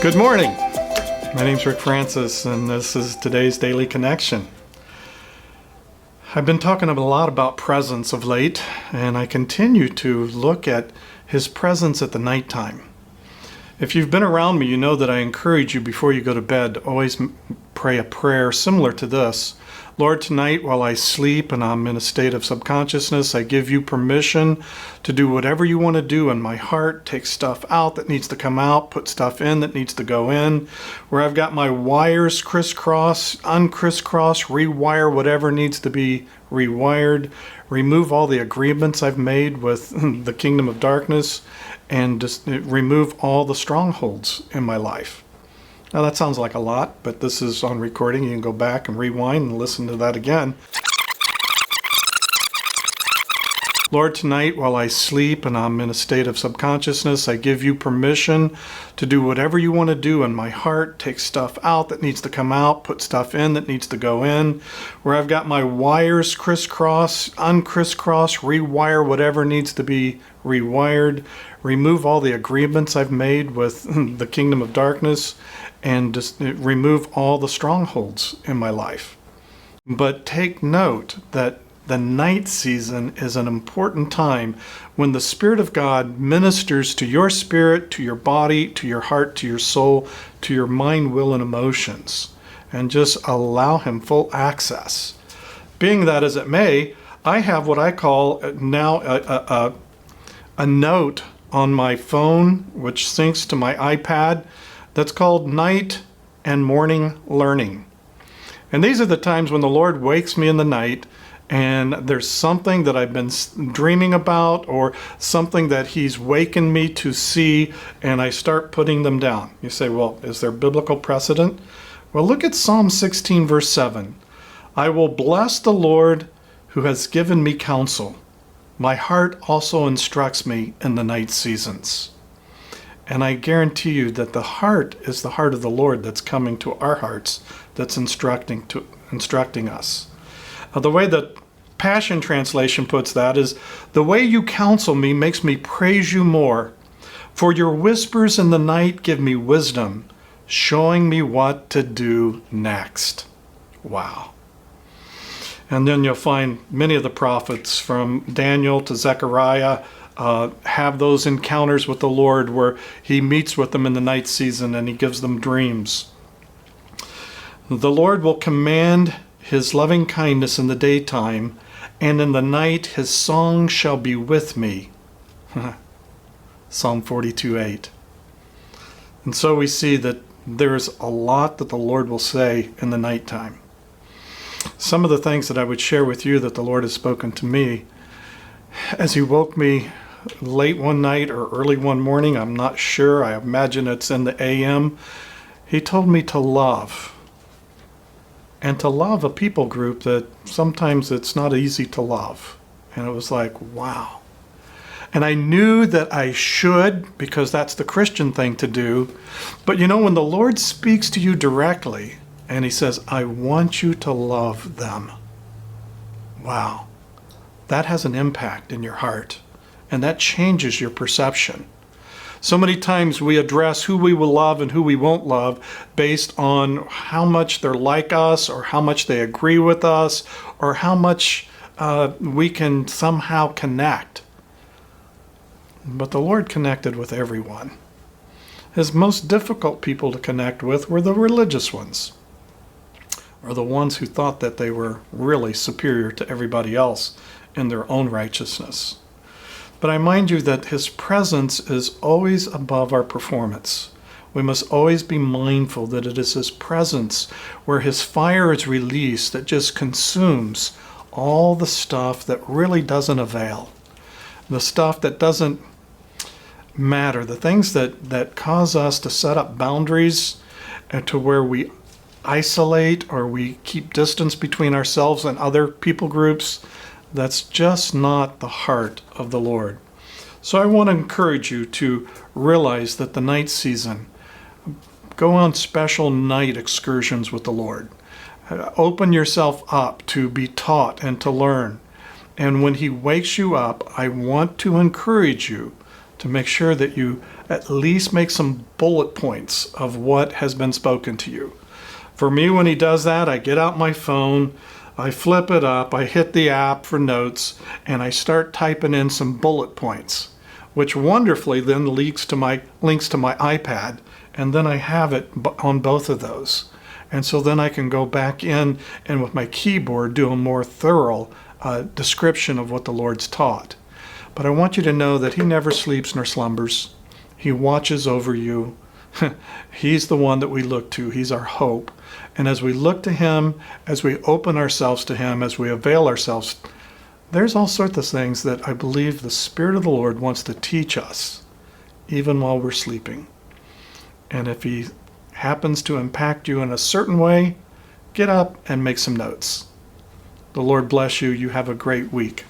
Good morning. My name's Rick Francis, and this is today's Daily Connection. I've been talking a lot about presence of late, and I continue to look at His presence at the nighttime. If you've been around me, you know that I encourage you before you go to bed, always pray a prayer similar to this. Lord, tonight while I sleep and I'm in a state of subconsciousness, I give you permission to do whatever you want to do in my heart. Take stuff out that needs to come out, put stuff in that needs to go in. Where I've got my wires crisscross, uncrisscross, rewire whatever needs to be rewired. Remove all the agreements I've made with the kingdom of darkness, and just remove all the strongholds in my life. Now that sounds like a lot, but this is on recording. You can go back and rewind and listen to that again. Lord, tonight while I sleep and I'm in a state of subconsciousness, I give you permission to do whatever you want to do in my heart. Take stuff out that needs to come out, put stuff in that needs to go in. Where I've got my wires crisscross, uncrisscross, rewire whatever needs to be rewired. Remove all the agreements I've made with the kingdom of darkness, and just remove all the strongholds in my life. But take note that the night season is an important time when the Spirit of God ministers to your spirit, to your body, to your heart, to your soul, to your mind, will, and emotions, and just allow Him full access. Being that as it may, I have what I call now a note on my phone, which syncs to my iPad, that's called Night and Morning Learning. And these are the times when the Lord wakes me in the night and there's something that I've been dreaming about, or something that He's wakened me to see, and I start putting them down. You say, well, is there biblical precedent? Well, look at Psalm 16, verse 7. I will bless the Lord who has given me counsel. My heart also instructs me in the night seasons. And I guarantee you that the heart is the heart of the Lord that's coming to our hearts, that's instructing us. The way the Passion Translation puts that is, the way you counsel me makes me praise you more. For your whispers in the night give me wisdom, showing me what to do next. Wow. And then you'll find many of the prophets, from Daniel to Zechariah, have those encounters with the Lord where He meets with them in the night season and He gives them dreams. The Lord will command His loving kindness in the daytime, and in the night His song shall be with me. Psalm 42:8. And so we see that there's a lot that the Lord will say in the nighttime. Some of the things that I would share with you that the Lord has spoken to me as He woke me late one night or early one morning, I'm not sure, I imagine it's in the AM. He told me to love, and to love a people group that sometimes it's not easy to love. And it was like, wow. And I knew that I should, because that's the Christian thing to do. But you know, when the Lord speaks to you directly and He says, I want you to love them, wow, that has an impact in your heart. And that changes your perception. So many times we address who we will love and who we won't love based on how much they're like us, or how much they agree with us, or how much we can somehow connect. But the Lord connected with everyone. His most difficult people to connect with were the religious ones, or the ones who thought that they were really superior to everybody else in their own righteousness. But I mind you that His presence is always above our performance. We must always be mindful that it is His presence where His fire is released that just consumes all the stuff that really doesn't avail. The stuff that doesn't matter. The things that cause us to set up boundaries and to where we isolate or we keep distance between ourselves and other people groups. That's just not the heart of the Lord. So I want to encourage you to realize that the night season, go on special night excursions with the Lord. Open yourself up to be taught and to learn. And when He wakes you up, I want to encourage you to make sure that you at least make some bullet points of what has been spoken to you. For me, when he does that, I get out my phone, I flip it up, I hit the app for notes, and I start typing in some bullet points, which wonderfully then links to my iPad, and then I have it on both of those. And so then I can go back in and with my keyboard do a more thorough description of what the Lord's taught. But I want you to know that he never sleeps nor slumbers. He watches over you. He's the one that we look to. He's our hope. And as we look to him, as we open ourselves to him, as we avail ourselves, there's all sorts of things that I believe the Spirit of the Lord wants to teach us, even while we're sleeping. And if he happens to impact you in a certain way, get up and make some notes. The Lord bless you. You have a great week.